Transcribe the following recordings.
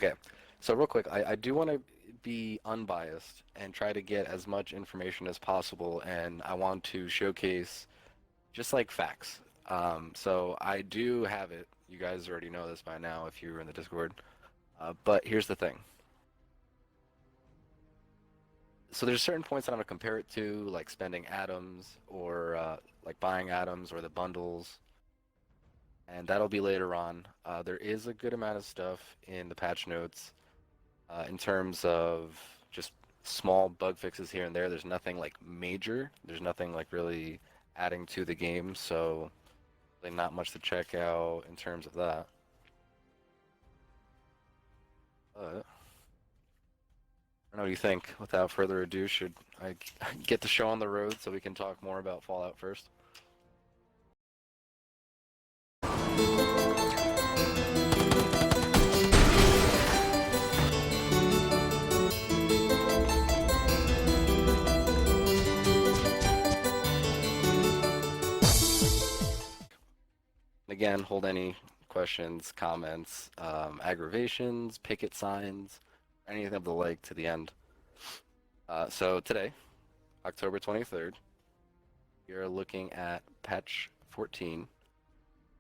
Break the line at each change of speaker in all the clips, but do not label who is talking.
Okay, so real quick, I do want to be unbiased and try to get as much information as possible, and I want to showcase just like facts. So I do have it. You guys already know this by now if you're in the Discord. But here's the thing. So there's certain points that I'm gonna compare it to, like spending atoms or like buying atoms or the bundles, and that'll be later on. There is a good amount of stuff in the patch notes in terms of just small bug fixes here and there. There's nothing like major. There's nothing like really adding to the game, so really not much to check out in terms of that. But I don't know what you think. Without further ado, should I get the show on the road so we can talk more about Fallout first? Again, hold any questions, comments, aggravations, picket signs, anything of the like to the end. So today, October 23rd, we are looking at patch 14.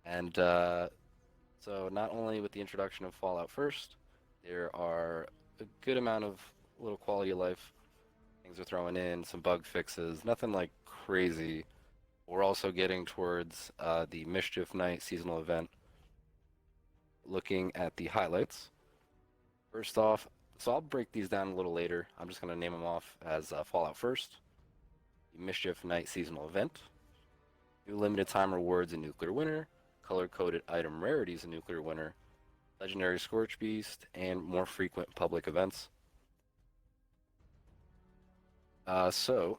And so not only with the introduction of Fallout first, there are a good amount of little quality of life things are throwing in, some bug fixes, nothing like crazy. We're also getting towards the Mischief Night seasonal event. Looking at the highlights. First off, so I'll break these down a little later. I'm just going to name them off as Fallout first, the Mischief Night seasonal event, new limited time rewards in Nuclear Winter, color-coded item rarities in Nuclear Winter, legendary Scorchbeast, and more frequent public events. So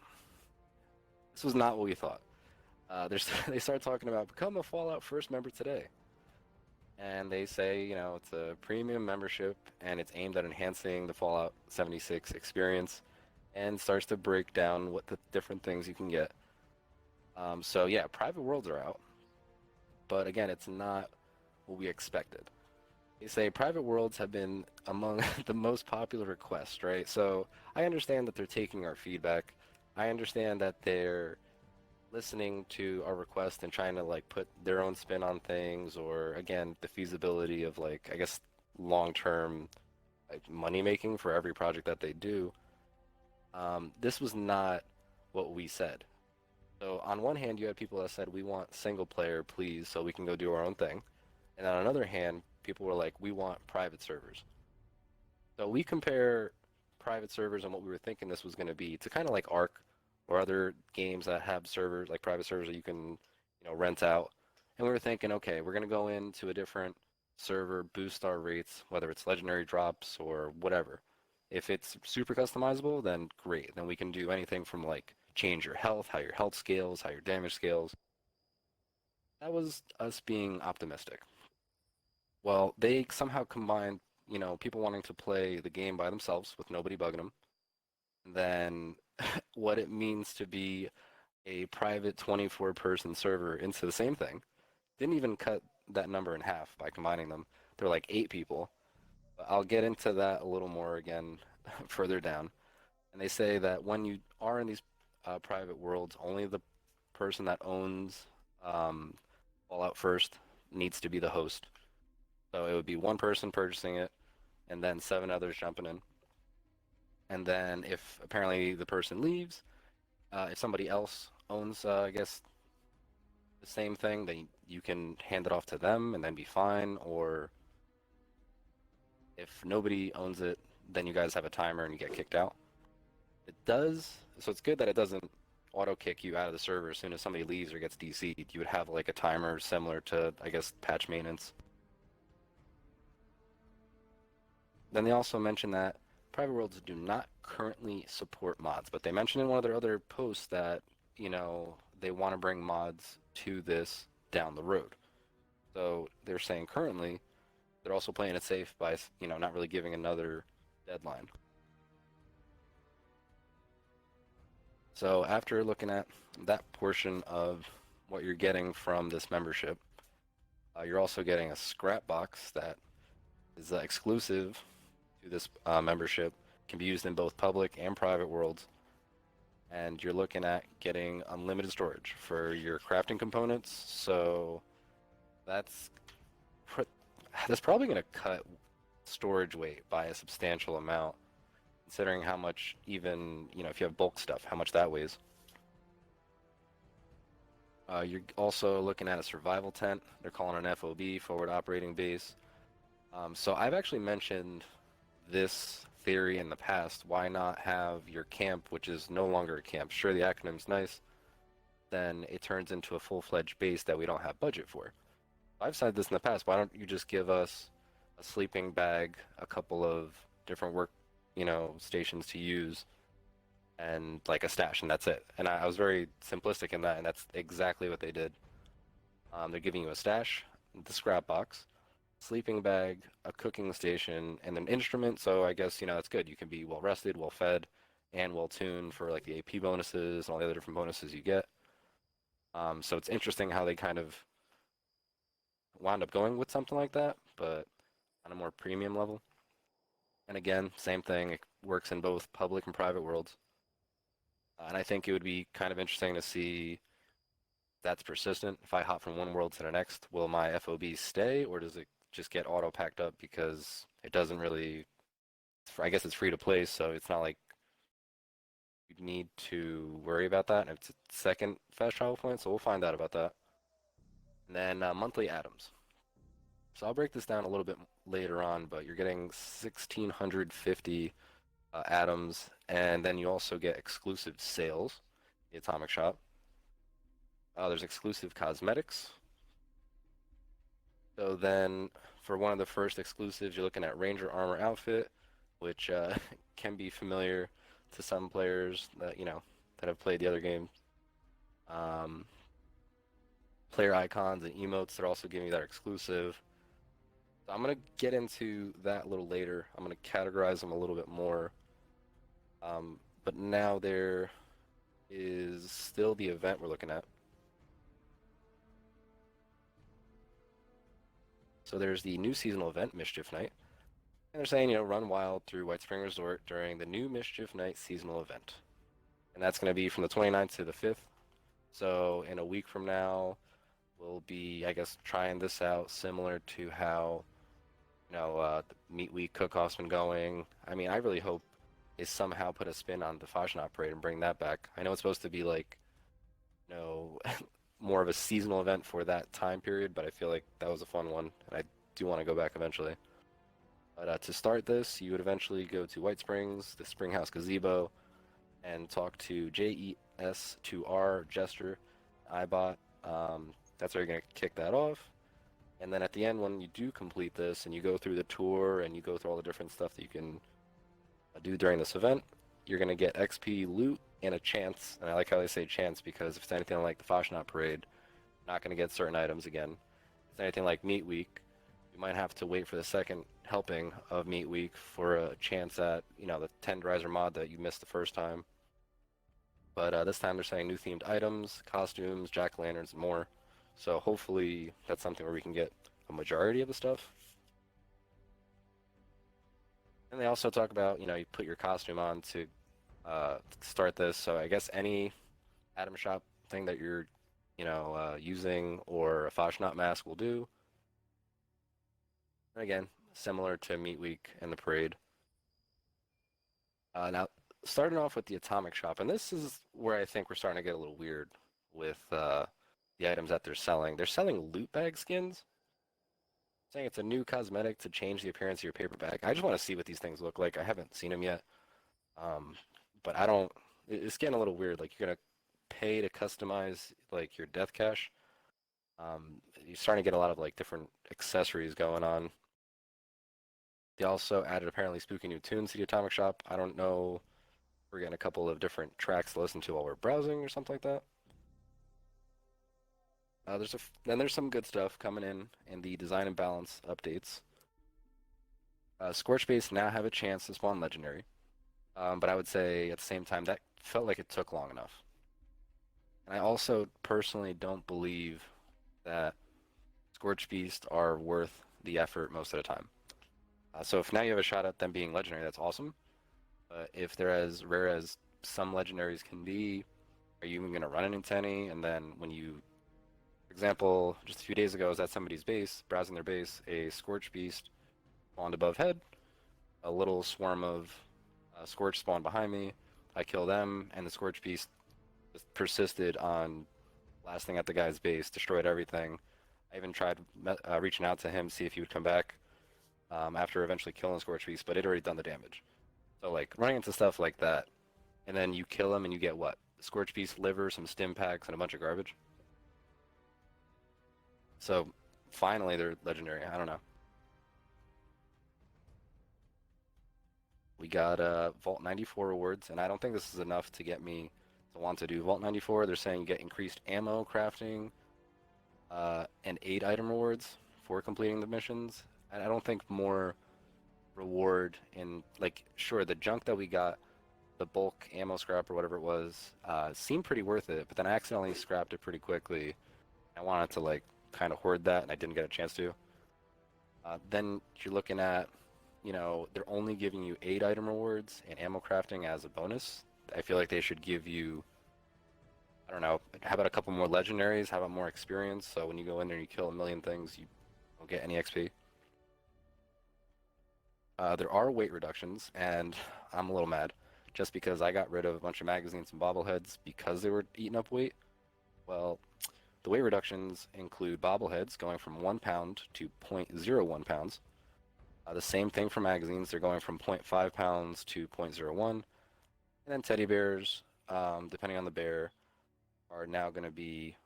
this was not what we thought. They start talking about become a Fallout First member today. And they say, you know, it's a premium membership and it's aimed at enhancing the Fallout 76 experience and starts to break down what the different things you can get. So yeah, private worlds are out, but again, it's not what we expected. They say private worlds have been among the most popular requests, right? So I understand that they're taking our feedback. I understand that they're listening to our request and trying to like put their own spin on things, or again the feasibility of like I guess long-term like money making for every project that they do. This was not what we said. So on one hand, you had people that said we want single player, please, so we can go do our own thing, and on another hand, people were like we want private servers. So we compare private servers and what we were thinking this was going to be to kind of like Ark or other games that have servers, like private servers that you can, rent out. And we were thinking, okay, we're going to go into a different server, boost our rates, whether it's legendary drops or whatever. If it's super customizable, then great. Then we can do anything from like change your health, how your health scales, how your damage scales. That was us being optimistic. Well, they somehow combined, people wanting to play the game by themselves with nobody bugging them, and then what it means to be a private 24-person server into the same thing. Didn't even cut that number in half by combining them. They're like 8 people. But I'll get into that a little more again further down. And they say that when you are in these private worlds, only the person that owns um, Fallout First needs to be the host. So it would be one person purchasing it, and then 7 others jumping in. And then if apparently the person leaves, if somebody else owns, I guess, the same thing, then you can hand it off to them and then be fine. Or if nobody owns it, then you guys have a timer and you get kicked out. It does, so it's good that it doesn't auto kick you out of the server as soon as somebody leaves or gets DC'd. You would have like a timer similar to, I guess, patch maintenance. Then they also mention that private worlds do not currently support mods, but they mentioned in one of their other posts that, they want to bring mods to this down the road. So they're saying currently they're also playing it safe by, not really giving another deadline. So after looking at that portion of what you're getting from this membership, you're also getting a Scrapbox that is exclusive to this membership. Can be used in both public and private worlds, and you're looking at getting unlimited storage for your crafting components. So that's that's probably going to cut storage weight by a substantial amount, considering how much even, if you have bulk stuff, how much that weighs. You're also looking at a survival tent. They're calling it an FOB, forward operating base. So I've actually mentioned this theory in the past. Why not have your camp, which is no longer a camp? Sure, the acronym's nice. Then it turns into a full-fledged base that we don't have budget for. I've said this in the past. Why don't you just give us a sleeping bag, a couple of different work, stations to use, and like a stash, and that's it. And I was very simplistic in that, and that's exactly what they did. They're giving you a stash, the Scrapbox, sleeping bag, a cooking station, and an instrument. So I guess that's good. You can be well rested, well fed, and well tuned for like the AP bonuses and all the other different bonuses you get. So it's interesting how they kind of wound up going with something like that, but on a more premium level. And again, same thing. It works in both public and private worlds. And I think it would be kind of interesting to see if that's persistent. If I hop from one world to the next, will my FOB stay, or does it just get auto packed up because it doesn't really? I guess it's free to play, so it's not like you need to worry about that. And it's a second fast travel point, so we'll find out about that. And then monthly atoms. So I'll break this down a little bit later on, but you're getting 1,650 atoms, and then you also get exclusive sales, the Atomic Shop. There's exclusive cosmetics. So then for one of the first exclusives, you're looking at Ranger Armor Outfit, which can be familiar to some players that have played the other games. Um, Player icons and emotes, they're also giving you that exclusive. So I'm going to get into that a little later. I'm going to categorize them a little bit more. But now there is still the event we're looking at. So there's the new seasonal event, Mischief Night. And they're saying, run wild through White Spring Resort during the new Mischief Night seasonal event. And that's going to be from the 29th to the 5th. So in a week from now, we'll be, I guess, trying this out similar to how, the Meat Week cook-off's been going. I mean, I really hope they somehow put a spin on the Fashion Parade and bring that back. I know it's supposed to be like, more of a seasonal event for that time period, but I feel like that was a fun one, and I do want to go back eventually. But to start this, you would eventually go to White Springs, the Springhouse Gazebo, and talk to JES2R, Jester, iBot. That's where you're going to kick that off. And then at the end, when you do complete this, and you go through the tour, and you go through all the different stuff that you can do during this event, you're going to get XP, loot, and a chance. And I like how they say chance, because if it's anything like the Fashion Parade, you're not going to get certain items again. If it's anything like Meat Week, you might have to wait for the second helping of Meat Week for a chance at, the Tenderizer mod that you missed the first time. But this time they're saying new themed items, costumes, jack-o'-lanterns, and more. So hopefully that's something where we can get a majority of the stuff. And they also talk about, you put your costume on to start this. So I guess any Atom Shop thing that you're, using, or a Fashnot mask will do. And again, similar to Meat Week and the parade. Now, starting off with the Atomic Shop, and this is where I think we're starting to get a little weird with the items that they're selling. They're selling loot bag skins, saying it's a new cosmetic to change the appearance of your paper bag. I just want to see what these things look like. I haven't seen them yet, but I don't. It's getting a little weird. Like, you're gonna pay to customize like your death cache. You're starting to get a lot of like different accessories going on. They also added apparently spooky new tunes to the Atomic Shop. I don't know. We're getting a couple of different tracks to listen to while we're browsing or something like that. Then there's some good stuff coming in the design and balance updates. Scorchbeasts now have a chance to spawn legendary, but I would say at the same time that felt like it took long enough. And I also personally don't believe that Scorchbeasts are worth the effort most of the time. So if now you have a shot at them being legendary, that's awesome. But if they're as rare as some legendaries can be, are you even going to run it into any? And then when you, for example, just a few days ago, I was at somebody's base, browsing their base, a Scorchbeast spawned above head, a little swarm of Scorch spawned behind me. I kill them, and the Scorchbeast just persisted on lasting at the guy's base, destroyed everything. I even tried reaching out to him, see if he would come back after eventually killing the Scorchbeast, but it had already done the damage. So like running into stuff like that, and then you kill him and you get what? Scorchbeast liver, some stim packs, and a bunch of garbage. So finally they're legendary. I don't know. We got Vault 94 rewards, and I don't think this is enough to get me to want to do Vault 94. They're saying you get increased ammo crafting and 8 item rewards for completing the missions. And I don't think more reward in, like, sure, the junk that we got, the bulk ammo scrap or whatever it was, seemed pretty worth it, but then I accidentally scrapped it pretty quickly. I wanted to, like, kind of hoard that, and I didn't get a chance to. Then you're looking at, they're only giving you 8 item rewards and ammo crafting as a bonus. I feel like they should give you, I don't know, how about a couple more legendaries? How about more experience? So when you go in there and you kill a million things, you don't get any XP. There are weight reductions, and I'm a little mad just because I got rid of a bunch of magazines and bobbleheads because they were eating up weight. Well, the weight reductions include bobbleheads going from 1 pound to 0.01 pounds. The same thing for magazines, they're going from 0.5 pounds to 0.01. And then teddy bears, depending on the bear, are now going to be,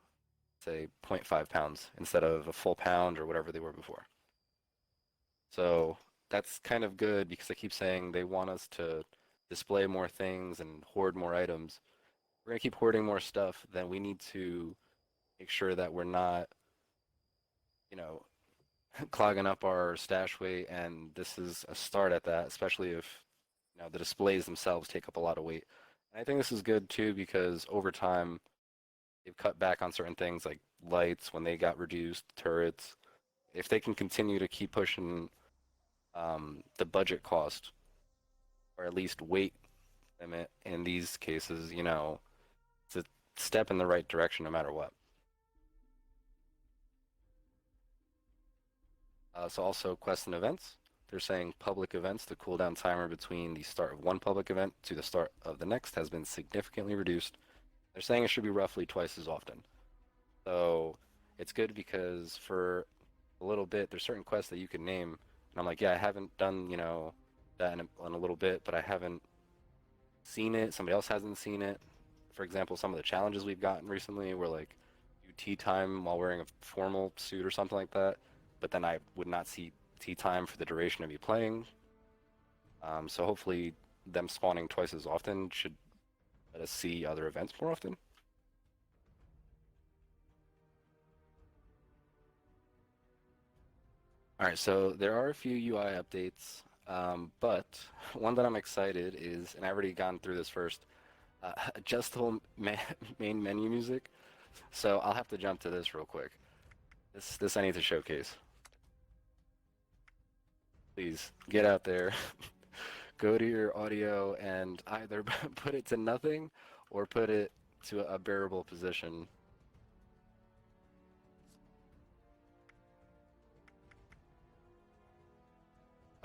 say, 0.5 pounds instead of a full pound or whatever they were before. So that's kind of good because they keep saying they want us to display more things and hoard more items. We're going to keep hoarding more stuff, then we need to make sure that we're not, you know, clogging up our stash weight, and this is a start at that, especially if, the displays themselves take up a lot of weight. And I think this is good too because over time they've cut back on certain things like lights when they got reduced, turrets. If they can continue to keep pushing the budget cost, or at least weight limit in these cases, it's a step in the right direction no matter what. So also quests and events. They're saying public events, the cooldown timer between the start of one public event to the start of the next has been significantly reduced. They're saying it should be roughly twice as often. So it's good because for a little bit, there's certain quests that you can name, and I'm like, yeah, I haven't done, that in a little bit, but I haven't seen it. Somebody else hasn't seen it. For example, some of the challenges we've gotten recently were like do tea time while wearing a formal suit or something like that, but then I would not see tea time for the duration of me playing. So hopefully them spawning twice as often should let us see other events more often. All right, so there are a few UI updates, but one that I'm excited is, and I've already gone through this first, adjustable main menu music. So I'll have to jump to this real quick. This I need to showcase. Please get out there, go to your audio, and either put it to nothing or put it to a bearable position.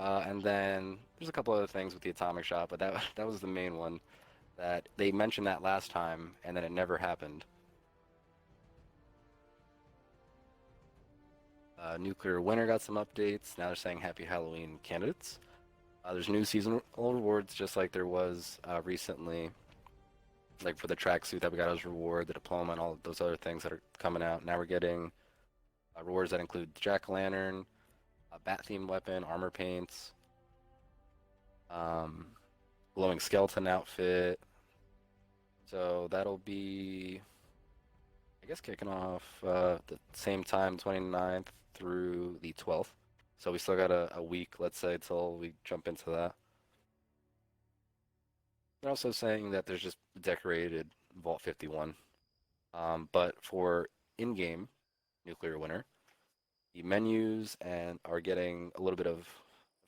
And then there's a couple other things with the atomic shot, but that was the main one that they mentioned that last time, and then it never happened. Nuclear Winter got some updates. Now they're saying Happy Halloween candidates. There's new seasonal rewards, just like there was recently, like for the tracksuit that we got as reward, the diploma, and all those other things that are coming out. Now we're getting rewards that include jack-o'-lantern, a bat-themed weapon, armor paints, um, glowing skeleton outfit. So that'll be, I guess, kicking off the same time, 29th through the 12th. So we still got a week, let's say, till we jump into that. They're also saying that there's just decorated Vault 51. But for in-game Nuclear Winter, the menus and are getting a little bit of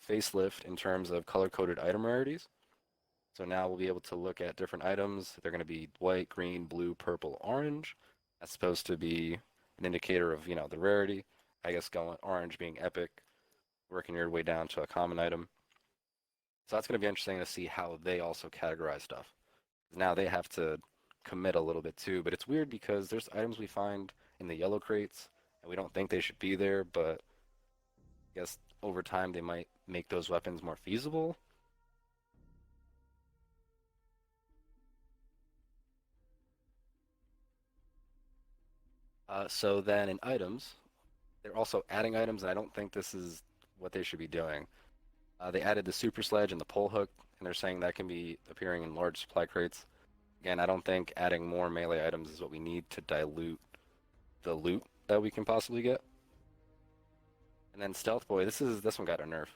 facelift in terms of color-coded item rarities. So now we'll be able to look at different items. They're going to be white, green, blue, purple, orange. That's supposed to be an indicator of, the rarity. I guess going orange being epic, working your way down to a common item. So that's going to be interesting to see how they also categorize stuff. Now they have to commit a little bit too, but it's weird because there's items we find in the yellow crates and we don't think they should be there, but I guess over time they might make those weapons more feasible. So then in items, they're also adding items, and I don't think this is what they should be doing. They added the super sledge and the pole hook, and they're saying that can be appearing in large supply crates. Again, I don't think adding more melee items is what we need to dilute the loot that we can possibly get. And then Stealth Boy, this one got a nerf.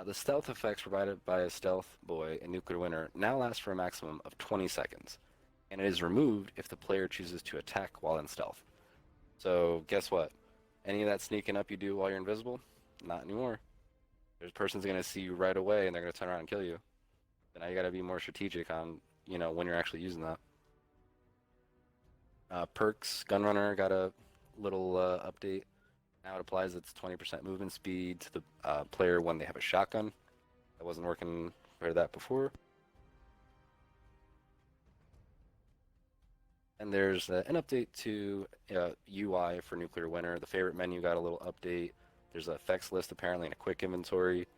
The stealth effects provided by a Stealth Boy in Nuclear Winter now last for a maximum of 20 seconds, and it is removed if the player chooses to attack while in stealth. So guess what? Any of that sneaking up you do while you're invisible? Not anymore. There's a person's gonna see you right away, and they're gonna turn around and kill you. But now you gotta be more strategic on, when you're actually using that. Perks, Gunrunner got a little update. Now it applies its 20% movement speed to the player when they have a shotgun. That wasn't working for that before. And there's an update to UI for Nuclear Winter. The favorite menu got a little update. There's an effects list apparently and a quick inventory.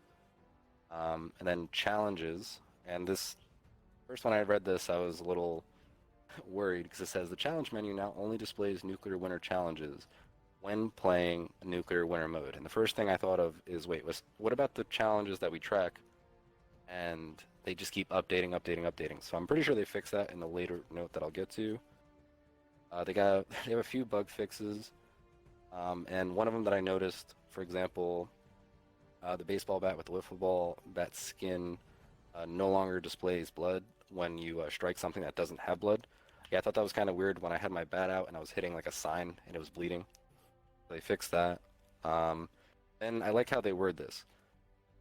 And then challenges. And this first when I read this, I was a little worried because it says the challenge menu now only displays Nuclear Winter challenges when playing Nuclear Winter mode. And the first thing I thought of is, wait, what about the challenges that we track? And they just keep updating. So I'm pretty sure they fixed that in the later note that I'll get to. They have a few bug fixes, and one of them that I noticed, for example, the baseball bat with the wiffle ball bat skin no longer displays blood when you strike something that doesn't have blood. Yeah, I thought that was kind of weird when I had my bat out and I was hitting like a sign and it was bleeding. They fixed that. And I like how they word this.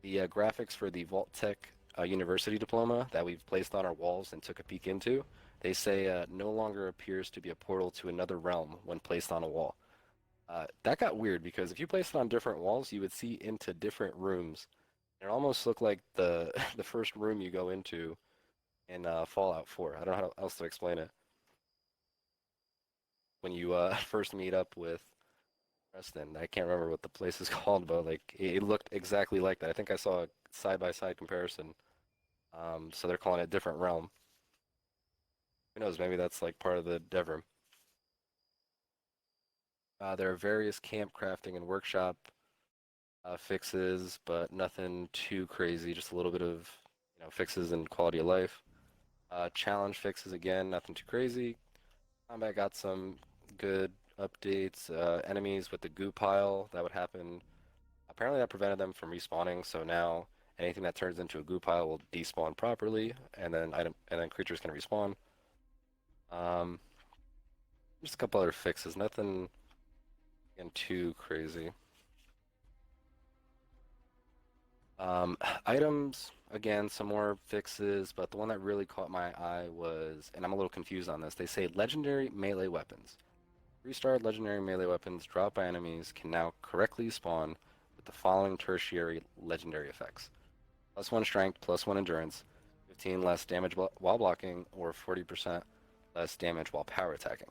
The graphics for the Vault Tech University diploma that we've placed on our walls and took a peek into, they say no longer appears to be a portal to another realm when placed on a wall. That got weird because if you place it on different walls, you would see into different rooms. It almost looked like the the first room you go into in Fallout 4. I don't know how else to explain it. When you first meet up with Preston, I can't remember what the place is called, but like it looked exactly like that. I think I saw a side-by-side comparison. So they're calling it different realm. Who knows? Maybe that's like part of the dev room. There are various camp crafting and workshop fixes, but nothing too crazy. Just a little bit of fixes and quality of life. Challenge fixes again, nothing too crazy. Combat got some good updates. Enemies with the goo pile that would happen. Apparently that prevented them from respawning. So now anything that turns into a goo pile will despawn properly, and then creatures can respawn. Um, just a couple other fixes. Nothing again too crazy. Items, again, some more fixes, but the one that really caught my eye was, and I'm a little confused on this, they say legendary melee weapons. 3-star legendary melee weapons dropped by enemies can now correctly spawn with the following tertiary legendary effects. +1 strength, +1 endurance, 15 less damage while blocking, or 40% less damage while power attacking.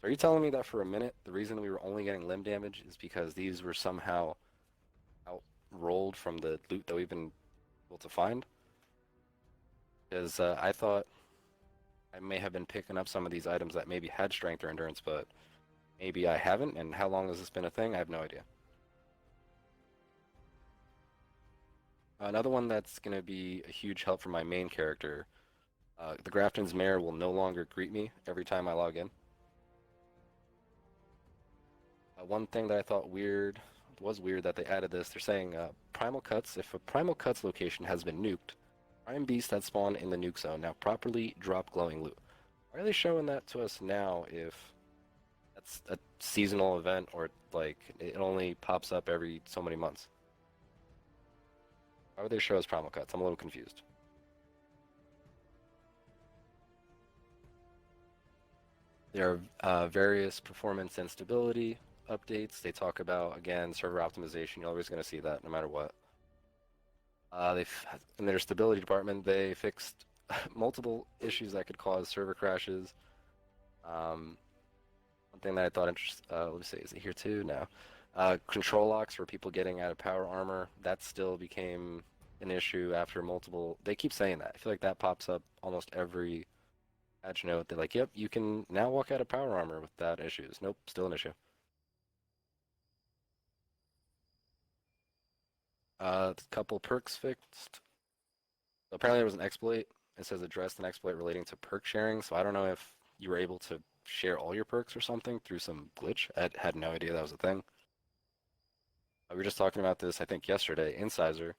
So are you telling me that for a minute, the reason we were only getting limb damage is because these were somehow rolled from the loot that we've been able to find? Because I thought I may have been picking up some of these items that maybe had strength or endurance, but maybe I haven't, and how long has this been a thing? I have no idea. Another one that's going to be a huge help for my main character, the Grafton's Mare will no longer greet me every time I log in. One thing that I thought was weird that they added this. They're saying Primal Cuts, if a Primal Cuts location has been nuked, Prime Beasts that spawn in the nuke zone now properly drop glowing loot. Why are they showing that to us now if that's a seasonal event or like it only pops up every so many months? Why would they show us promo cuts? I'm a little confused. There are various performance and stability updates. They talk about, again, server optimization. You're always going to see that no matter what. In their stability department, they fixed multiple issues that could cause server crashes. One thing that I thought interesting, let me see, is it here too? No. Control locks for people getting out of power armor, that still became an issue after multiple. They keep saying that. I feel like that pops up almost every patch note. They're like, yep, you can now walk out of power armor without issues. Nope, still an issue. A couple perks fixed. Apparently there was an exploit. It says addressed an exploit relating to perk sharing, so I don't know if you were able to share all your perks or something through some glitch. I had no idea that was a thing. We were just talking about this, I think, yesterday, Incisor.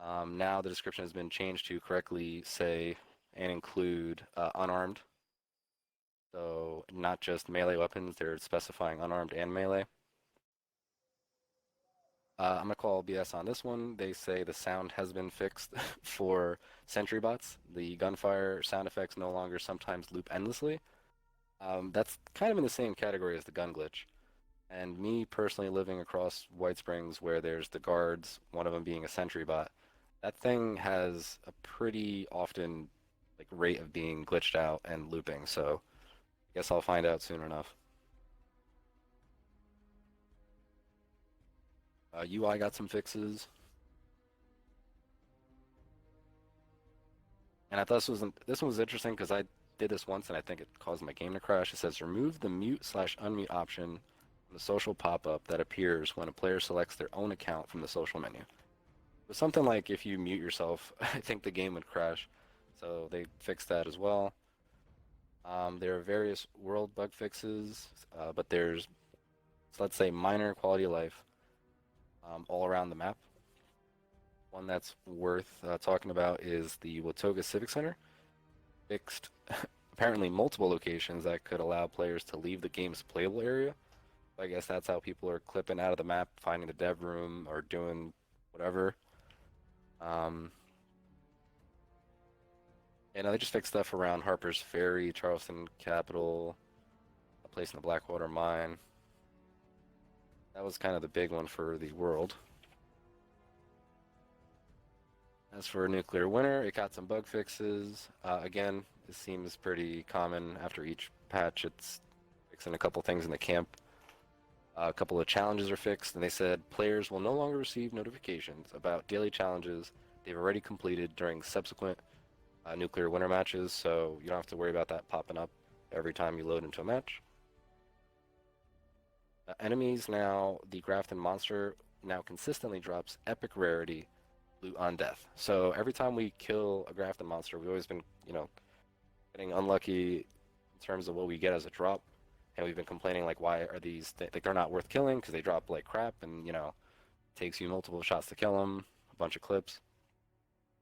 Now the description has been changed to correctly say and include unarmed. So not just melee weapons, they're specifying unarmed and melee. I'm gonna call BS on this one. They say the sound has been fixed for sentry bots. The gunfire sound effects no longer sometimes loop endlessly. That's kind of in the same category as the gun glitch. And me personally living across White Springs where there's the guards, one of them being a sentry bot, that thing has a pretty often like rate of being glitched out and looping, so I guess I'll find out soon enough. UI got some fixes, and I thought this one was interesting because I did this once and I think it caused my game to crash. It says remove the mute/unmute option from the social pop-up that appears when a player selects their own account from the social menu. But something like if you mute yourself, I think the game would crash. So they fixed that as well. There are various world bug fixes, but there's, so let's say, minor quality of life all around the map. One that's worth talking about is the Watoga Civic Center. Fixed apparently multiple locations that could allow players to leave the game's playable area. I guess that's how people are clipping out of the map, finding the dev room, or doing whatever. Um, and they just fixed stuff around Harper's Ferry, Charleston Capital, a place in the Blackwater Mine. That was kind of the big one for the world. As for Nuclear Winter, it got some bug fixes. Again, this seems pretty common after each patch. It's fixing a couple things in the camp. A couple of challenges are fixed, and they said players will no longer receive notifications about daily challenges they've already completed during subsequent Nuclear Winter matches, so you don't have to worry about that popping up every time you load into a match. Enemies now, the Grafton monster now consistently drops epic rarity loot on death. So every time we kill a Grafton monster, we've always been, getting unlucky in terms of what we get as a drop. And we've been complaining like, why are these like they're not worth killing because they drop like crap, and it takes you multiple shots to kill them, a bunch of clips.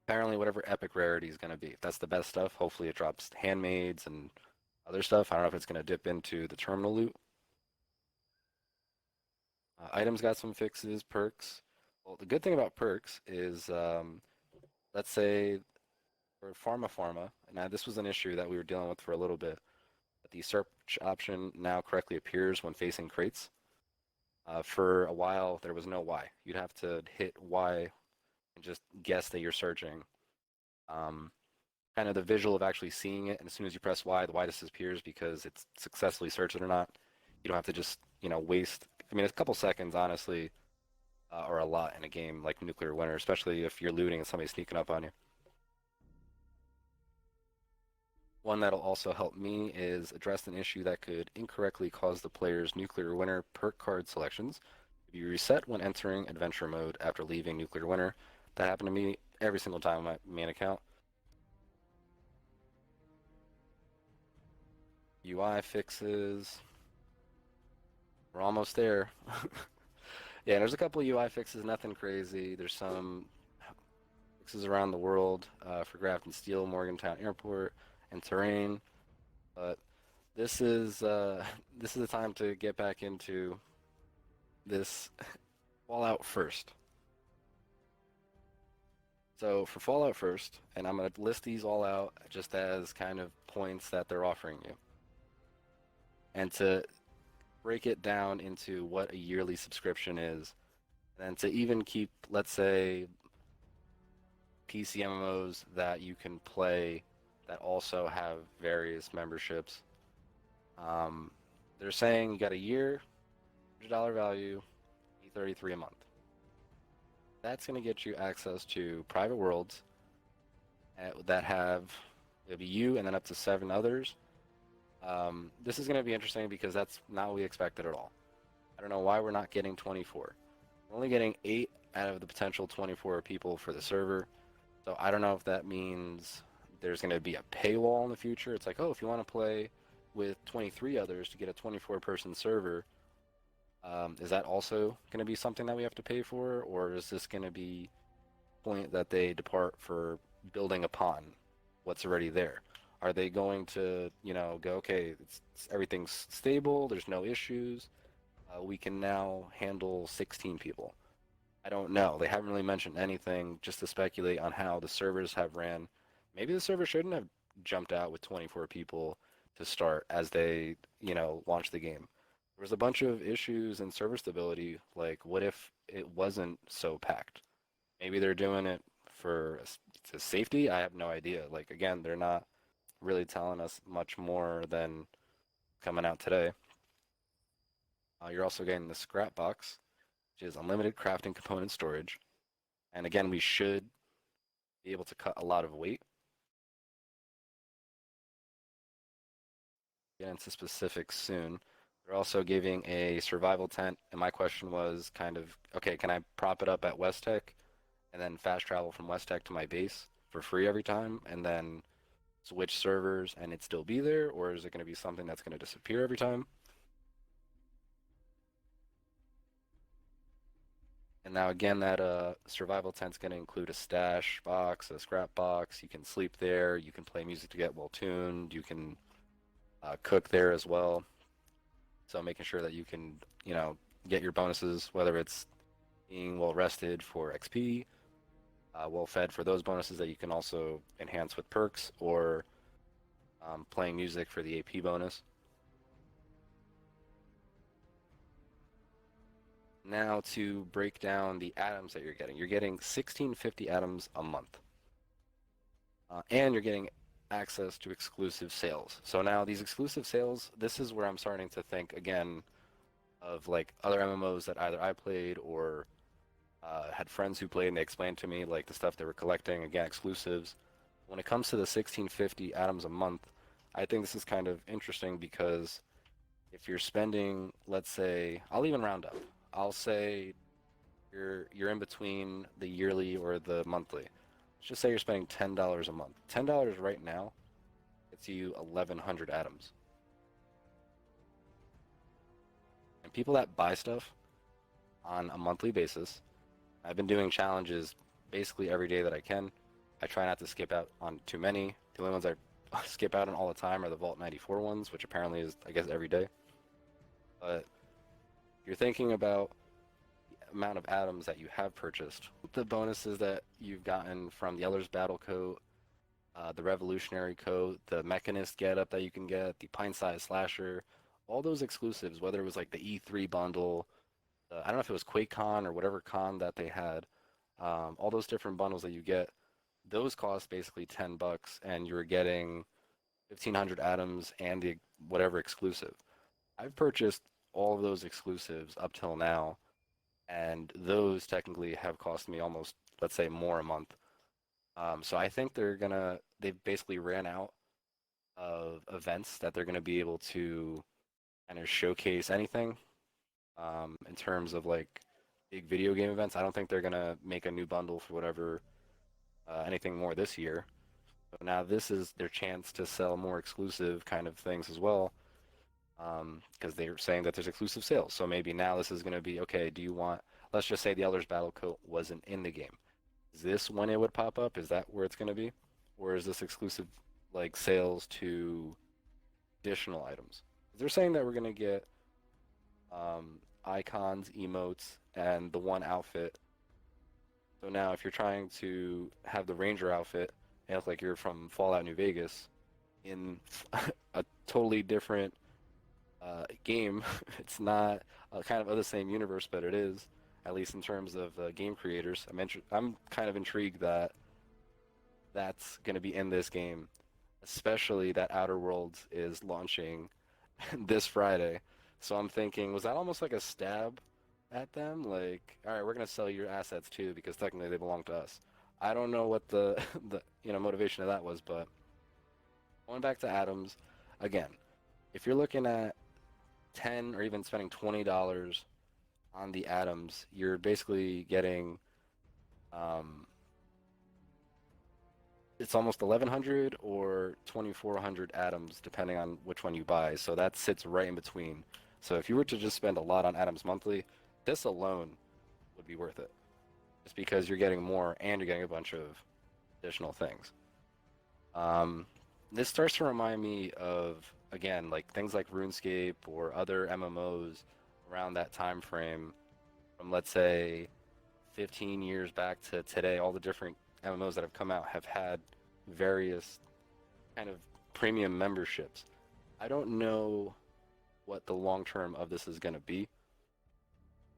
Apparently, whatever epic rarity is going to be, if that's the best stuff, hopefully it drops handmaids and other stuff. I don't know if it's going to dip into the terminal loot. Items got some fixes, perks. Well, the good thing about perks is, let's say for Pharma, and now this was an issue that we were dealing with for a little bit, but the search option now correctly appears when facing crates. For a while, there was no Y. You'd have to hit Y and just guess that you're searching. Kind of the visual of actually seeing it, and as soon as you press Y, the Y disappears because it's successfully searched it or not. You don't have to just, waste. I mean, a couple seconds, honestly, are a lot in a game like Nuclear Winter, especially if you're looting and somebody's sneaking up on you. One that'll also help me is address an issue that could incorrectly cause the player's Nuclear Winter perk card selections to be reset when entering adventure mode after leaving Nuclear Winter. That happened to me every single time on my main account. UI fixes. We're almost there. Yeah, there's a couple of UI fixes, nothing crazy. There's some fixes around the world for Grafton Steel, Morgantown Airport, and terrain. But this is the time to get back into this Fallout first. So for Fallout first, and I'm going to list these all out just as kind of points that they're offering you. And to break it down into what a yearly subscription is, and to even keep, let's say, PC MMOs that you can play that also have various memberships. Um, they're saying you got a year, $100 value, $33 a month. That's going to get you access to private worlds that have, it'll be you and then up to 7 others. This is going to be interesting because that's not what we expected at all. I don't know why we're not getting 24. We're only getting 8 out of the potential 24 people for the server. So I don't know if that means there's going to be a paywall in the future. It's like, oh, if you want to play with 23 others to get a 24-person server, is that also going to be something that we have to pay for, or is this going to be a point that they depart for building upon what's already there? Are they going to, go, okay, everything's stable, there's no issues, we can now handle 16 people? I don't know. They haven't really mentioned anything just to speculate on how the servers have ran. Maybe the server shouldn't have jumped out with 24 people to start as they, launched the game. There was a bunch of issues in server stability, like what if it wasn't so packed? Maybe they're doing it for to safety. I have no idea. Like again, they're not really telling us much more than coming out today. You're also getting the Scrapbox, which is unlimited crafting component storage. And again, we should be able to cut a lot of weight. Get into specifics soon. They're also giving a survival tent, and my question was kind of, okay, can I prop it up at West Tech and then fast travel from West Tech to my base for free every time, and then switch servers and it still be there, or is it going to be something that's going to disappear every time? And now again, that survival tent's going to include a stash box, a scrap box. You can sleep there. You can play music to get well tuned. You can cook there as well. So making sure that you can, get your bonuses, whether it's being well rested for XP, well fed for those bonuses that you can also enhance with perks, or playing music for the AP bonus. Now to break down the atoms that you're getting 1650 atoms a month, and you're getting access to exclusive sales. So now these exclusive sales, this is where I'm starting to think again of like other MMOs that either I played or had friends who played and they explained to me like the stuff they were collecting, again, exclusives. When it comes to the 1650 atoms a month, I think this is kind of interesting because if you're spending, let's say, I'll even round up. I'll say you're in between the yearly or the monthly. Let's just say you're spending $10 a month. $10 right now gets you 1,100 atoms. And people that buy stuff on a monthly basis, I've been doing challenges basically every day that I can. I try not to skip out on too many. The only ones I skip out on all the time are the Vault 94 ones, which apparently is, I guess, every day. But if you're thinking about the amount of atoms that you have purchased, the bonuses that you've gotten from the Elder's Battle Coat, the Revolutionary Coat, the Mechanist getup that you can get, the Pint-Sized Slasher, all those exclusives, whether it was like the E3 bundle, I don't know if it was QuakeCon or whatever con that they had, all those different bundles that you get, those cost basically $10, and you're getting 1,500 atoms and the whatever exclusive. I've purchased all of those exclusives up till now, and those technically have cost me almost, let's say, more a month. So I think they've basically ran out of events that they're gonna be able to kind of showcase anything in terms of like big video game events. I don't think they're gonna make a new bundle for whatever anything more this year. So now this is their chance to sell more exclusive kind of things as well, because they're saying that there's exclusive sales. So maybe now this is going to be okay. Do you want? Let's just say the Elder's Battle Coat wasn't in the game. Is this when it would pop up? Is that where it's going to be, or is this exclusive like sales to additional items? They're saying that we're going to get icons, emotes, and the one outfit So now if you're trying to have the Ranger outfit and look like you're from Fallout New Vegas in a totally different game, it's not kind of of the same universe, but it is, at least in terms of game creators. I'm kind of intrigued that that's going to be in this game, especially that Outer Worlds is launching this Friday. So I'm thinking, was that almost like a stab at them? Like, all right, we're gonna sell your assets too because technically they belong to us. I don't know what the the motivation of that was, but going back to Atoms, again, if you're looking at 10 or even spending $20 on the Atoms, you're basically getting um, it's almost 1100 or 2400 atoms depending on which one you buy. So that sits right in between. So if you were to just spend a lot on atoms monthly, this alone would be worth it. Just because you're getting more and you're getting a bunch of additional things. Um, this starts to remind me of, again, like things like RuneScape or other MMOs around that time frame from, let's say, 15 years back to today. All the different MMOs that have come out have had various kind of premium memberships. I don't know what the long term of this is going to be.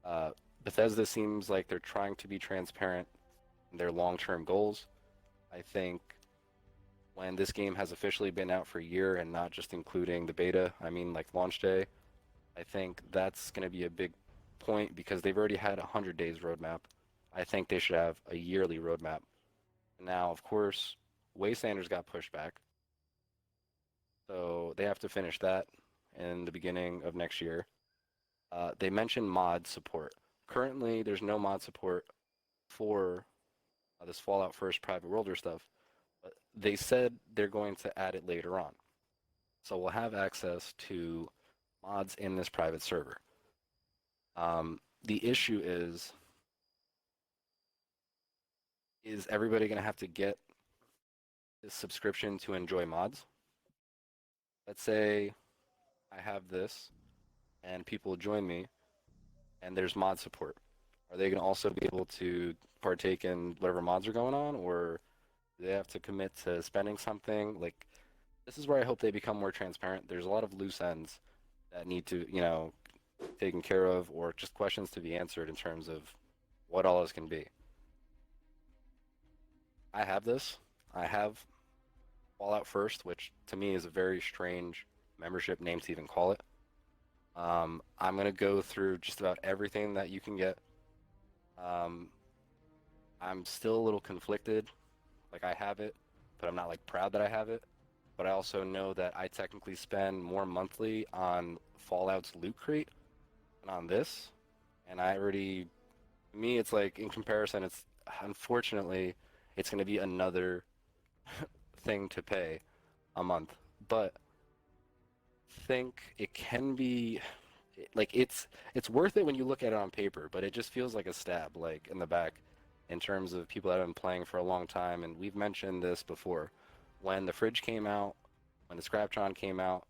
Uh, Bethesda seems like they're trying to be transparent in their long term goals. I think when this game has officially been out for a year and not just including the beta, I mean like launch day, I think that's going to be a big point because they've already had a 100 days roadmap. I think they should have a yearly roadmap. Now, of course, Wastelanders got pushed back, so they have to finish that in the beginning of next year. They mentioned mod support. Currently, there's no mod support for this Fallout First private worlder stuff, but they said they're going to add it later on. So we'll have access to mods in this private server. The issue is everybody going to have to get this subscription to enjoy mods? Let's say I have this and people join me and there's mod support. Are they going to also be able to partake in whatever mods are going on, or do they have to commit to spending something? Like, this is where I hope they become more transparent. There's a lot of loose ends that need to, taken care of, or just questions to be answered in terms of what all this can be. I have this. I have Fallout First, which to me is a very strange membership name to even call it. I'm gonna go through just about everything that you can get. Um, I'm still a little conflicted. Like I have it, but I'm not like proud that I have it. But I also know that I technically spend more monthly on Fallout's loot crate than on this. And I already, me, it's like in comparison, it's unfortunately, it's going to be another thing to pay a month. But think it can be like it's worth it when you look at it on paper, but it just feels like a stab like in the back in terms of people that have been playing for a long time. And we've mentioned this before. When the fridge came out, when the Scraptron came out,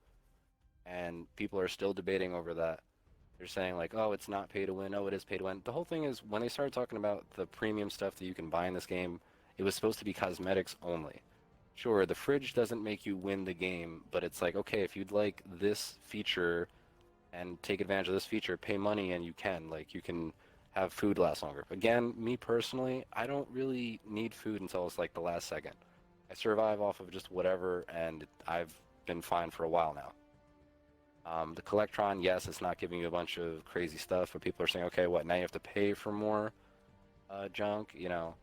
and people are still debating over that. They're saying like, oh, it's not pay to win. Oh, it is pay to win. The whole thing is when they started talking about the premium stuff that you can buy in this game, it was supposed to be cosmetics only. Sure, the fridge doesn't make you win the game, but it's like, okay, if you'd like this feature and take advantage of this feature, pay money and you can. Like, you can have food last longer. Again, me personally, I don't really need food until it's like the last second. I survive off of just whatever, and I've been fine for a while now. The Collectron, yes, it's not giving you a bunch of crazy stuff, but people are saying, okay, what, now you have to pay for more junk? The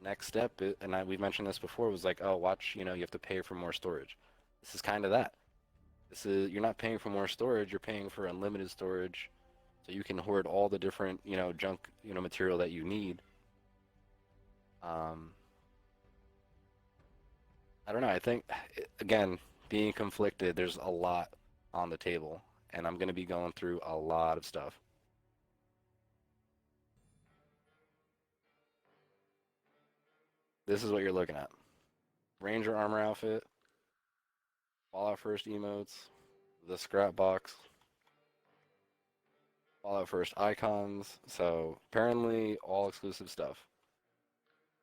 next step, we've mentioned this before, was like, oh, watch, you have to pay for more storage. This is kind of that. This is, you're not paying for more storage, you're paying for unlimited storage, so you can hoard all the different, junk, material that you need. Um, I don't know. I think, again, being conflicted, there's a lot on the table, and I'm going to be going through a lot of stuff. This is what you're looking at. Ranger armor outfit, Fallout First emotes, the Scrapbox, Fallout First icons. So apparently all exclusive stuff.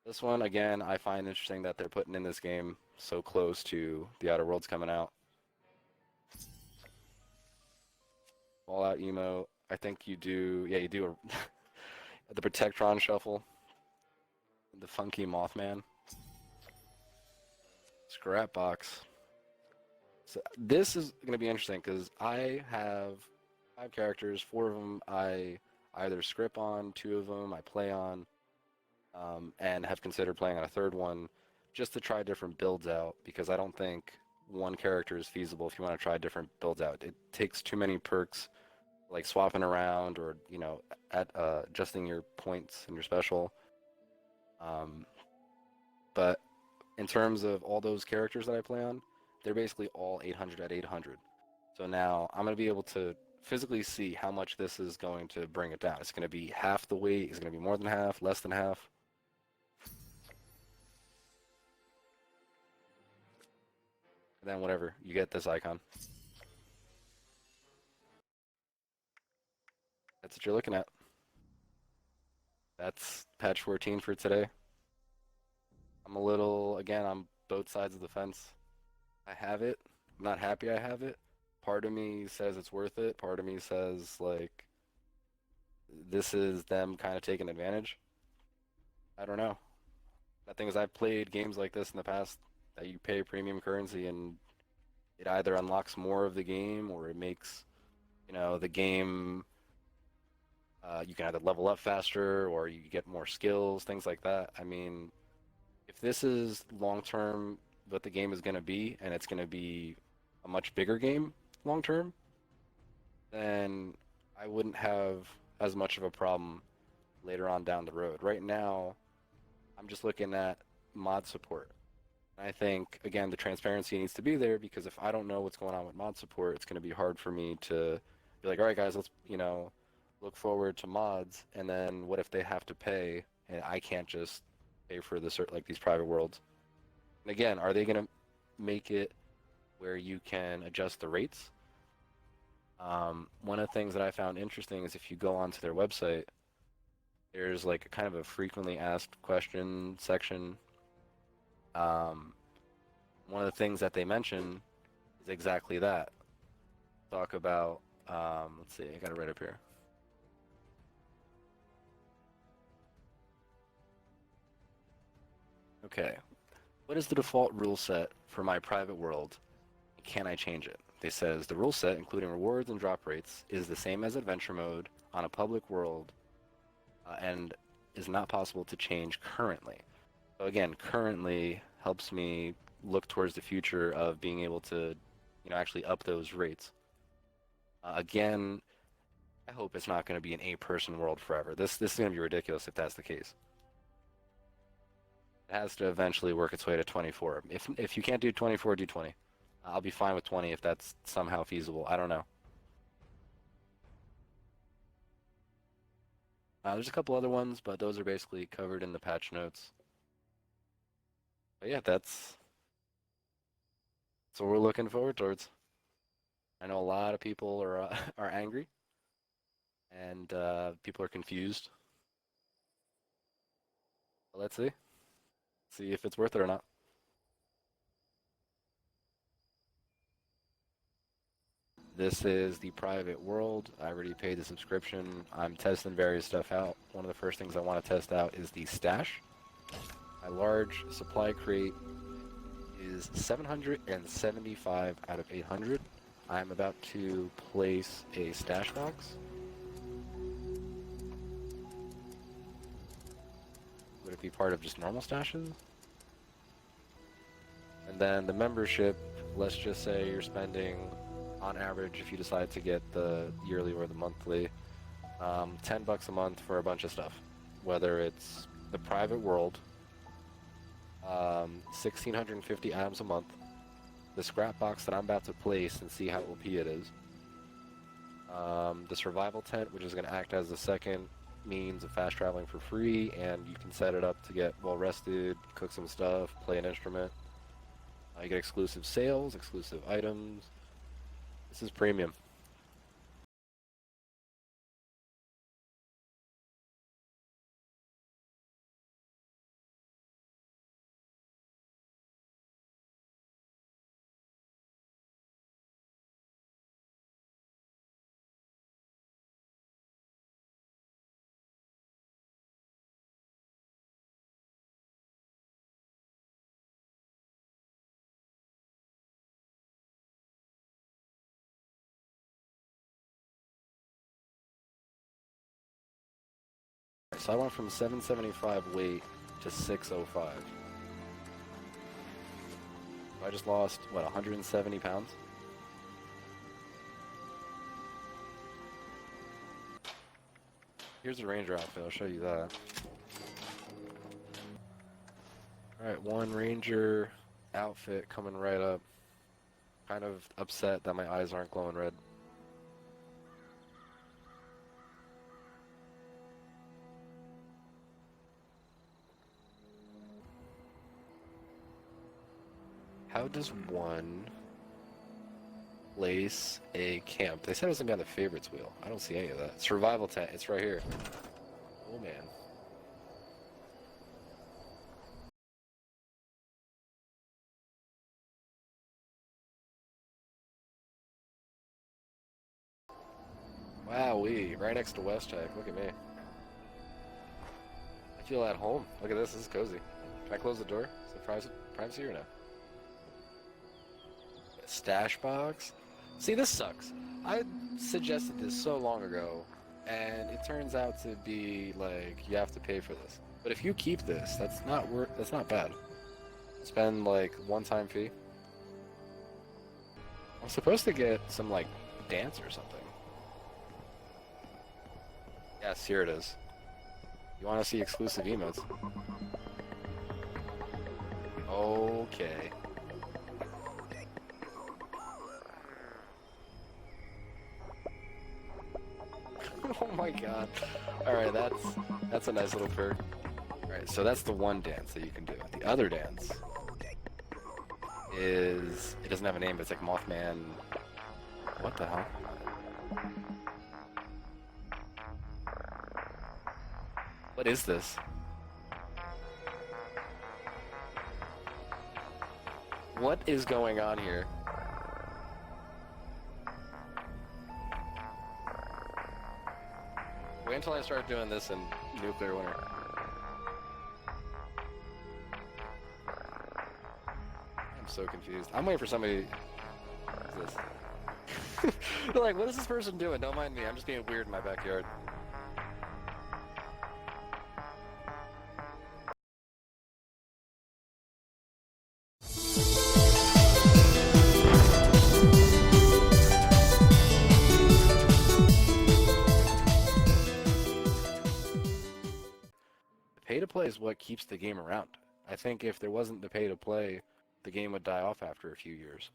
This one, again, I find interesting that they're putting in this game so close to the Outer Worlds coming out. Fallout emo. I think you do, yeah, you do the Protectron shuffle, the funky Mothman, Scrapbox. So this is going to be interesting because I have 5 characters. 4 of them I either script on, 2 of them I play on, and have considered playing on a third one just to try different builds out because I don't think one character is feasible if you want to try different builds out. It takes too many perks like swapping around or at adjusting your points and your special. Um, but in terms of all those characters that I play on, they're basically all 800 at 800. So now I'm going to be able to physically see how much this is going to bring it down. It's going to be half the weight. It's going to be more than half, less than half. And then whatever, you get this icon. That's what you're looking at. That's patch 14 for today. I'm a little, again, on both sides of the fence. I have it. I'm not happy I have it. Part of me says it's worth it. Part of me says, like, this is them kind of taking advantage. I don't know. The thing is, I've played games like this in the past that you pay premium currency and it either unlocks more of the game or it makes, the game, you can either level up faster or you get more skills, things like that. I mean, if this is long term what the game is going to be and it's going to be a much bigger game long term, then I wouldn't have as much of a problem later on down the road. Right now, I'm just looking at mod support. I think, again, the transparency needs to be there because if I don't know what's going on with mod support, it's going to be hard for me to be like, all right, guys, let's, look forward to mods. And then what if they have to pay and I can't just pay for like these private worlds? And again, are they going to make it where you can adjust the rates? One of the things that I found interesting is if you go onto their website, there's like a kind of a frequently asked question section. Um, One of the things that they mention is exactly that. Talk about, let's see, I got it right up here. Okay, what is the default rule set for my private world? Can I change it? They says the rule set, including rewards and drop rates, is the same as adventure mode on a public world and is not possible to change currently. So again, currently helps me look towards the future of being able to, actually up those rates. Again, I hope it's not going to be an 8-person world forever. This is going to be ridiculous if that's the case. It has to eventually work its way to 24. If you can't do 24, do 20. I'll be fine with 20 if that's somehow feasible. I don't know. There's a couple other ones, but those are basically covered in the patch notes. But yeah, that's what we're looking forward towards. I know a lot of people are are angry, and people are confused. But let's see if it's worth it or not. This is the private world. I already paid the subscription. I'm testing various stuff out. One of the first things I want to test out is the stash. My large supply crate is 775 out of 800. I'm about to place a stash box. Would it be part of just normal stashes? And then the membership, let's just say you're spending, on average, if you decide to get the yearly or the monthly, $10 a month for a bunch of stuff. Whether it's the private world, 1,650 items a month, the scrap box that I'm about to place and see how OP it is, the survival tent, which is going to act as the second means of fast traveling for free, and you can set it up to get well rested, cook some stuff, play an instrument. You get exclusive sales, exclusive items. This is premium. So I went from 775 weight to 605. I just lost, what, 170 pounds? Here's the ranger outfit, I'll show you that. Alright, one ranger outfit coming right up. Kind of upset that my eyes aren't glowing red. How does one place a camp? They said it was gonna be on the favorites wheel. I don't see any of that. Survival tent, it's right here. Oh man. Wowee, right next to WestTech. Look at me. I feel at home. Look at this, this is cozy. Can I close the door? Is it privacy or no? Stash box? See, this sucks. I suggested this so long ago, and it turns out to be like you have to pay for this. But if you keep this, that's not bad. Spend like one-time fee. I'm supposed to get some like dance or something. Yes, here it is. You want to see exclusive emotes? Okay. Oh my god. Alright, that's a nice little perk. Alright, so that's the one dance that you can do. The other dance is... It doesn't have a name, but it's like Mothman... What the hell? What is this? What is going on here? Wait until I start doing this in Nuclear Winter. I'm so confused. I'm waiting for somebody... What is this? They're like, what is this person doing? Don't mind me, I'm just being weird in my backyard. Pay to play is what keeps the game around. I think if there wasn't the pay to play, the game would die off after a few years.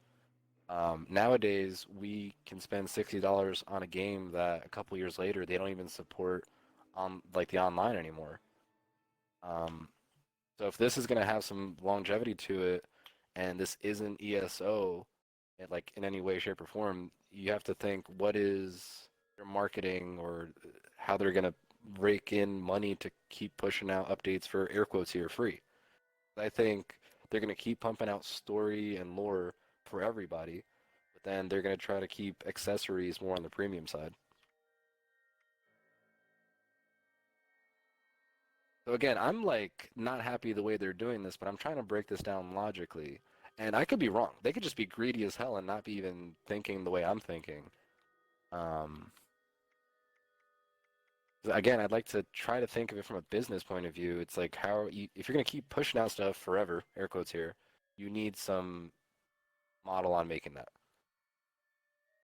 Nowadays, we can spend $60 on a game that a couple years later they don't even support on like the online anymore. So if this is going to have some longevity to it, and this isn't ESO, like in any way, shape, or form, you have to think what is their marketing or how they're going to rake in money to keep pushing out updates for air quotes here free. I think they're going to keep pumping out story and lore for everybody, but then they're going to try to keep accessories more on the premium side. So again, I'm like not happy the way they're doing this, but I'm trying to break this down logically. And I could be wrong. They could just be greedy as hell and not be even thinking the way I'm thinking. Um, Again, I'd like to try to think of it from a business point of view. It's like how you, if you're going to keep pushing out stuff forever, air quotes here, you need some model on making that.